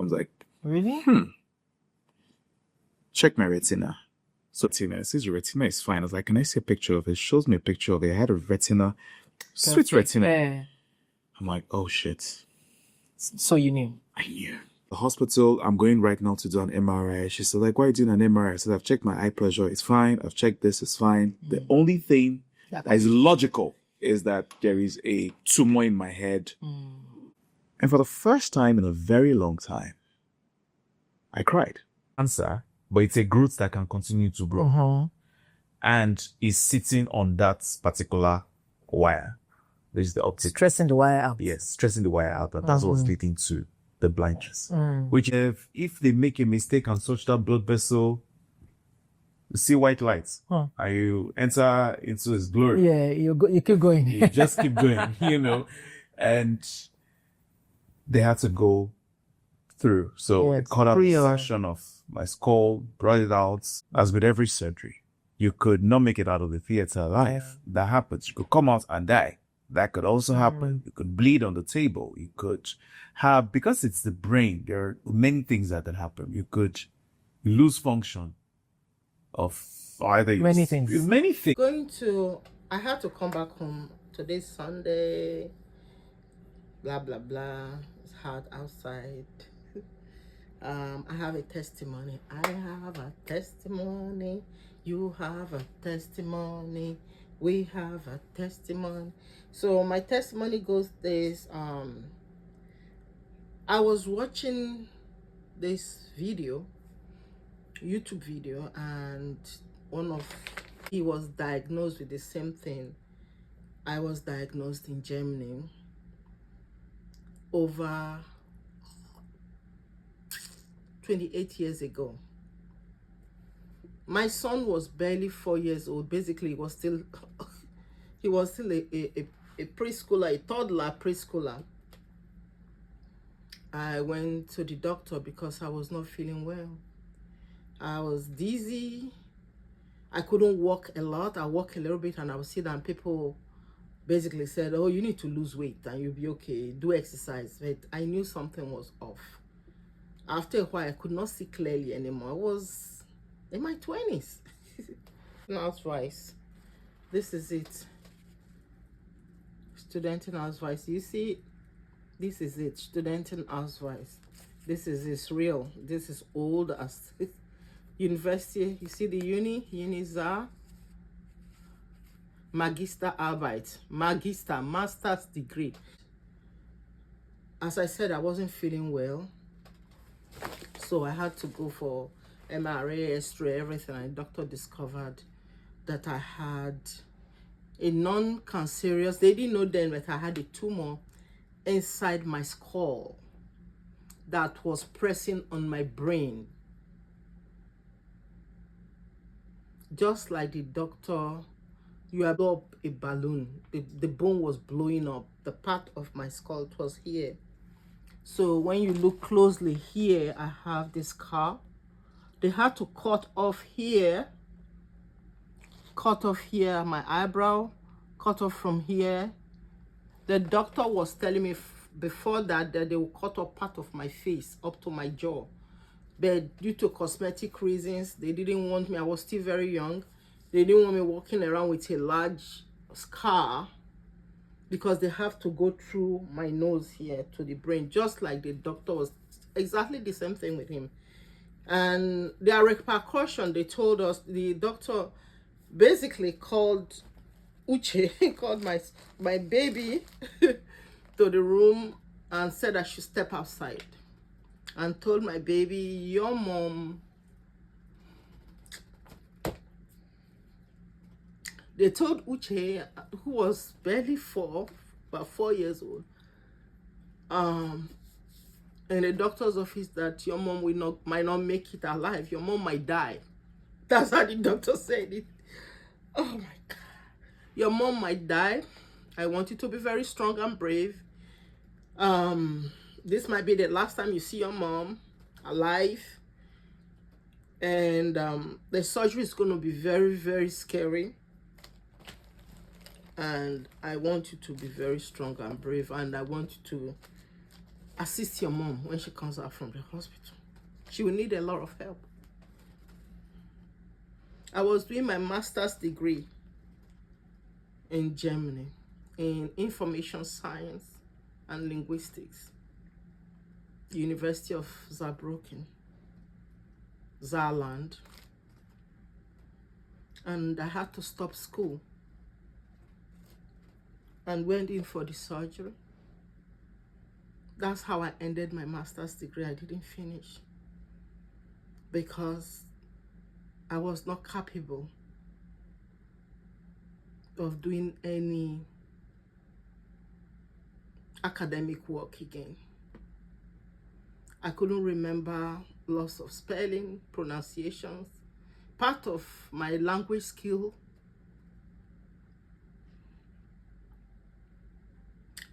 was like, Really? check my retina. So retina, it says your retina is fine. I was like, can I see a picture of it? Shows me a picture of it. I had a retina, sweet retina. Yeah. I'm like, oh shit. So you knew? I knew. The hospital, I'm going right now to do an MRI. She said, like, why are you doing an MRI? I said, I've checked my eye pressure. It's fine. I've checked this. It's fine. The only thing that is logical is that there is a tumor in my head. And for the first time in a very long time, I cried. Cancer, but it's a growth that can continue to grow. And is sitting on that particular wire. There's the optic. Stressing the wire out. Yes, stressing the wire out. And that's what's leading to the blindness. Which if they make a mistake and touch that blood vessel, you see white lights. And you enter into his glory. Yeah, you keep going. You just keep going, you know. And they had to go through. So it cut out a portion of my skull, brought it out. As with every surgery, you could not make it out of the theater alive. That happens. You could come out and die. That could also happen. You could bleed on the table. You could have, because it's the brain, there are many things that can happen. You could lose function of either Many things. Many things. I had to come back home. Today's Sunday. Blah, blah, blah. It's hot outside. I have a testimony. I have a testimony. You have a testimony. We have a testimony. So my testimony goes this. I was watching this video, YouTube video, and he was diagnosed with the same thing. I was diagnosed in Germany over 28 years ago. My son was barely 4 years old. Basically, he was still a preschooler, a toddler preschooler. I went to the doctor because I was not feeling well. I was dizzy. I couldn't walk a lot. I walk a little bit and I would sit down. People basically said, oh, you need to lose weight and you'll be okay. Do exercise. But I knew something was off. After a while, I could not see clearly anymore. I was in my 20s. Housewives. This is it. Studenting housewives. You see, this is it. Studenting housewives. This is it's real. This is old as university. You see the unis are Magister Arbeit, master's degree. As I said, I wasn't feeling well, so I had to go for MRI, X-ray, everything. And the doctor discovered that I had a non-cancerous, they didn't know then, but I had a tumor inside my skull that was pressing on my brain. Just like the doctor, you had up a balloon. The bone was blowing up. The part of my skull, it was here. So when you look closely here, I have this scar. They had to cut off here, my eyebrow, cut off from here. The doctor was telling me before that they will cut off part of my face up to my jaw. But due to cosmetic reasons, they didn't want me. I was still very young. They didn't want me walking around with a large scar because they have to go through my nose here to the brain, just like the doctor was exactly the same thing with him. And their repercussion, they told us, the doctor basically called Uche, called my baby to the room and said I should step outside, and told my baby, your mom, they told Uche, who was barely about 4 years old, in the doctor's office, that your mom might not make it alive. Your mom might die. That's how the doctor said it. Oh my God. Your mom might die. I want you to be very strong and brave. This might be the last time you see your mom alive. And the surgery is going to be very, very scary. And I want you to be very strong and brave. And I want you to assist your mom when she comes out from the hospital. She will need a lot of help. I was doing my master's degree in Germany in information science and linguistics, University of Saarbrücken, Saarland. And I had to stop school and went in for the surgery. That's how I ended my master's degree. I didn't finish because I was not capable of doing any academic work again. I couldn't remember lots of spelling, pronunciations. Part of my language skill,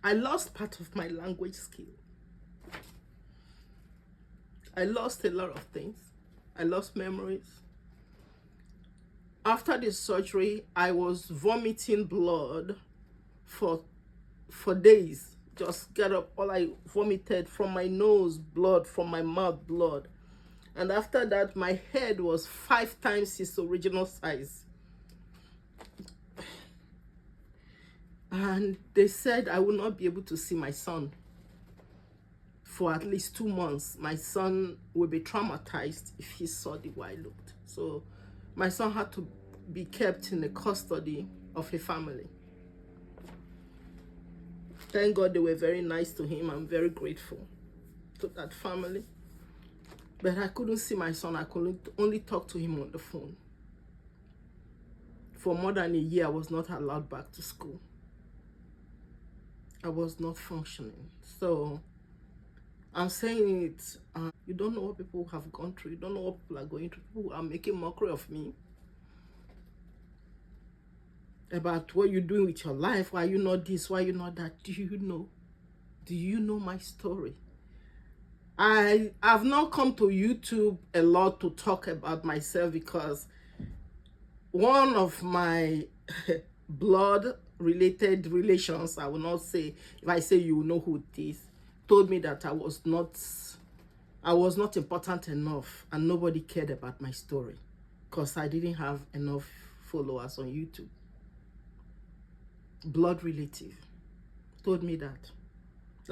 I lost part of my language skill. I lost a lot of things. I lost memories. After the surgery, I was vomiting blood for days. Just get up, all I vomited from my nose, blood, from my mouth, blood. And after that, my head was 5 times its original size. And they said I would not be able to see my son for at least 2 months. My son would be traumatized if he saw the way I looked. So my son had to be kept in the custody of a family. Thank God they were very nice to him. I'm very grateful to that family. But I couldn't see my son. I could only talk to him on the phone. For more than a year, I was not allowed back to school. I was not functioning. So I'm saying it, you don't know what people have gone through. You don't know what people are going through. People are making mockery of me about what you're doing with your life. Why are you not this? Why are you not that? Do you know? Do you know my story? I have not come to YouTube a lot to talk about myself because one of my blood related relations, I will not say, if I say you will know who it is, told me that I was not important enough and nobody cared about my story because I didn't have enough followers on YouTube. Blood relative told me that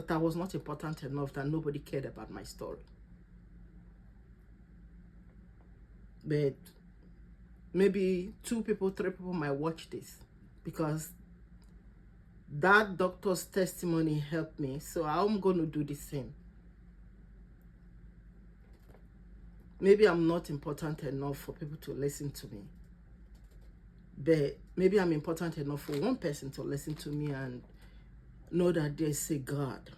I was not important enough, that nobody cared about my story. But maybe 2 people, 3 people might watch this because that doctor's testimony helped me. So I'm going to do the same. Maybe I'm not important enough for people to listen to me. But maybe I'm important enough for one person to listen to me and know that there's a God.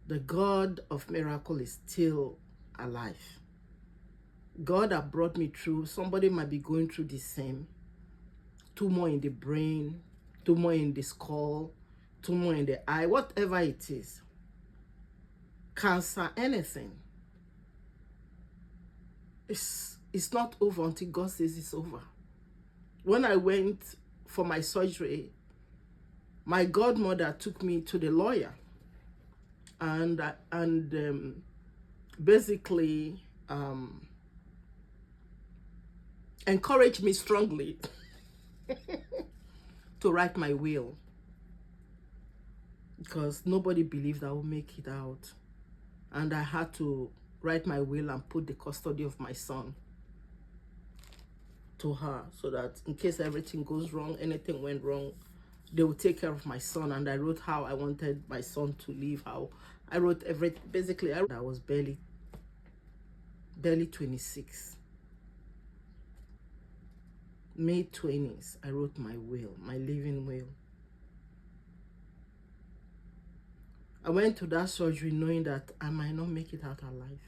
The God of miracle is still alive. God that brought me through, somebody might be going through the same. Tumor in the brain, tumor in the skull, tumor in the eye, whatever it is. Cancer, anything. It's not over until God says it's over. When I went for my surgery, my godmother took me to the lawyer and basically encouraged me strongly to write my will because nobody believed I would make it out. And I had to write my will and put the custody of my son to her so that in case everything goes wrong, anything went wrong, they would take care of my son. And I wrote how I wanted my son to live, how I wrote everything. Basically, I was barely 26. May 20s, I wrote my will, my living will. I went to that surgery knowing that I might not make it out alive.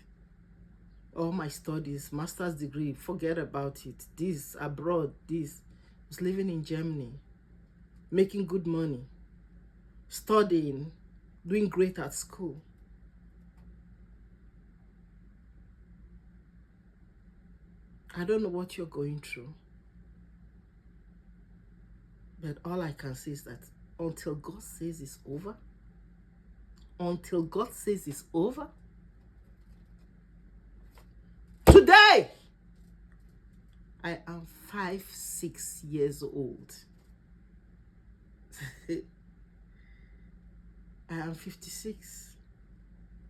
All my studies, master's degree, forget about it. This, abroad, this. I was living in Germany, making good money, studying, doing great at school. I don't know what you're going through. But all I can say is that until God says it's over, until God says it's over. Today, I am 6 years old. I am 56.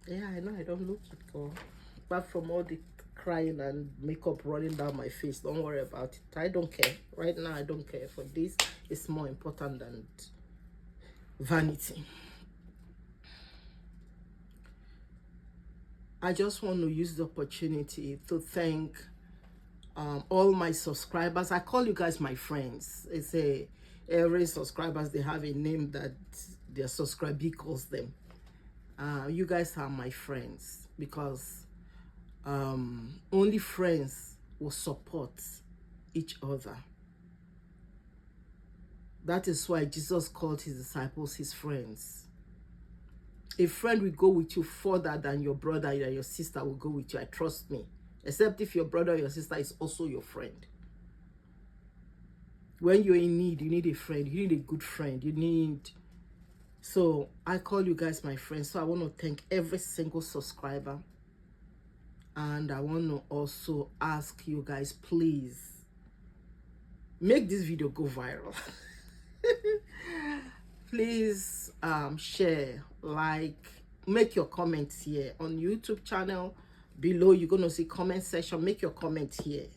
Yeah, I know I don't look it, girl. Apart from all the crying and makeup running down my face, don't worry about it. I don't care. Right now, I don't care. For this, it's more important than vanity. I just want to use the opportunity to thank all my subscribers. I call you guys my friends. It's every subscribers, they have a name that their subscribee calls them. You guys are my friends, because only friends will support each other. That is why Jesus called his disciples his friends. A friend will go with you further than your brother or your sister will go with you. I trust me. Except if your brother or your sister is also your friend. When you're in need, you need a friend. You need a good friend. So I call you guys my friends. So I want to thank every single subscriber. And I want to also ask you guys, please make this video go viral. Please share, like, make your comments here on YouTube channel. Below you're gonna see comment section. Make your comment here,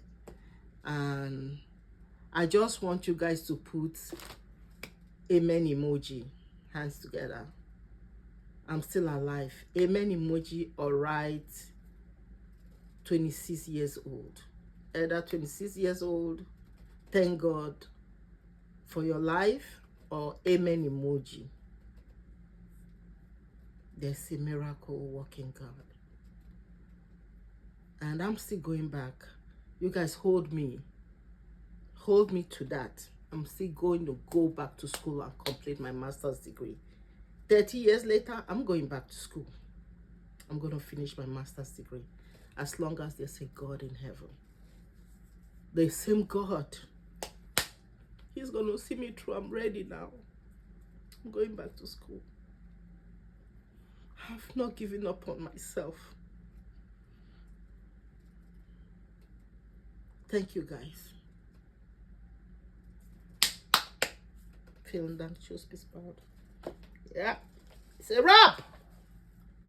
and I just want you guys to put amen emoji, hands together. I'm still alive. Amen emoji, or write 26 years old. Either 26 years old, thank God for your life, or amen emoji. There's a miracle working God. And I'm still going back. You guys hold me to that. I'm still going to go back to school and complete my master's degree. 30 years later, I'm going back to school. I'm going to finish my master's degree, as long as there's a God in heaven. The same God. He's going to see me through. I'm ready now. I'm going back to school. I've not given up on myself. Thank you, guys. Vielen Dank. Tschüss, bis bald. Yeah, it's a wrap.